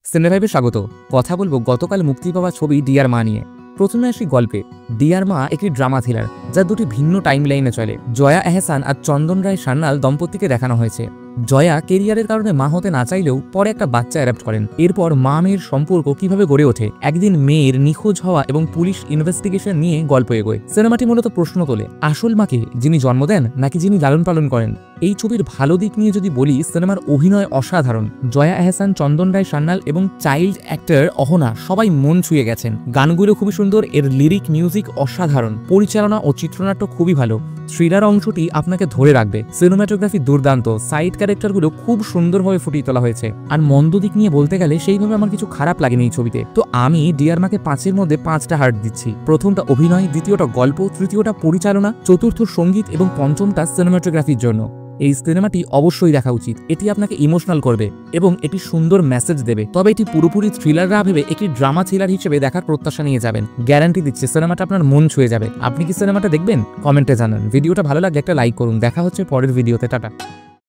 সিনেভাইবে স্বাগত। কথা বলবো গতকাল মুক্তি পাওয়া ছবি ডিয়ার মা নিয়ে। প্রথমে আসি গল্পে। ডিয়ার মা একটি ড্রামা থ্রিলার, যা দুটি ভিন্ন টাইম লাইনে চলে। জয়া এহসান আর চন্দন রায় সান্যাল দম্পতিকে দেখানো হয়েছে। জয়া কেরিয়ারের কারণে মা হতে না চাইলেও পরে একটা বাচ্চা অ্যাডাপ্ট করেন। এরপর মা মেয়ের সম্পর্ক কিভাবে গড়ে ওঠে, একদিন মেয়ের নিখোঁজ হওয়া এবং পুলিশ ইনভেস্টিগেশন নিয়ে গল্প এগোয়। সিনেমাটি মূলত প্রশ্ন তোলে, আসল মাকে যিনি জন্ম দেন নাকি যিনি লালন পালন করেন। এই ছবির ভালো দিক নিয়ে যদি বলি, সিনেমার অভিনয় অসাধারণ। জয়া এহসান, চন্দন রায় সান্যাল এবং চাইল্ড অ্যাক্টর অহনা সবাই মন ছুঁয়ে গেছেন। গানগুলো খুবই সুন্দর, এর লিরিক মিউজিক অসাধারণ, পরিচালনা ও চিত্রনাট্য খুবই ভালো। থ্রিলার অংশটি আপনাকে ধরে রাখবে। সিনেমাটোগ্রাফি দুর্দান্ত, সাইড ক্যারেক্টারগুলো খুব সুন্দরভাবে ফুটিয়ে তোলা হয়েছে। আর মন্দ দিক নিয়ে বলতে গেলে সেইভাবে আমার কিছু খারাপ লাগেনি এই ছবিতে। তো আমি ডিয়ার মাকে 5-এর মধ্যে 5টা হার্ট দিচ্ছি। প্রথমটা অভিনয়, দ্বিতীয়টা গল্প, তৃতীয়টা পরিচালনা, চতুর্থ সঙ্গীত এবং পঞ্চমটা সিনেমাটোগ্রাফির জন্য। এই সিনেমাটি অবশ্যই দেখা উচিত। এটি আপনাকে ইমোশনাল করবে এবং এটি সুন্দর মেসেজ দেবে। তবে এটি পুরোপুরি থ্রিলার না ভেবে একটি ড্রামা থ্রিলার হিসেবে দেখার প্রত্যাশা নিয়ে যাবেন। গ্যারান্টি দিচ্ছে সিনেমাটা আপনার মন ছুঁয়ে যাবে। আপনি কি সিনেমাটা দেখবেন? কমেন্টে জানান। ভিডিওটা ভালো লাগলে একটা লাইক করুন। দেখা হচ্ছে পরের ভিডিওতে। টাটা।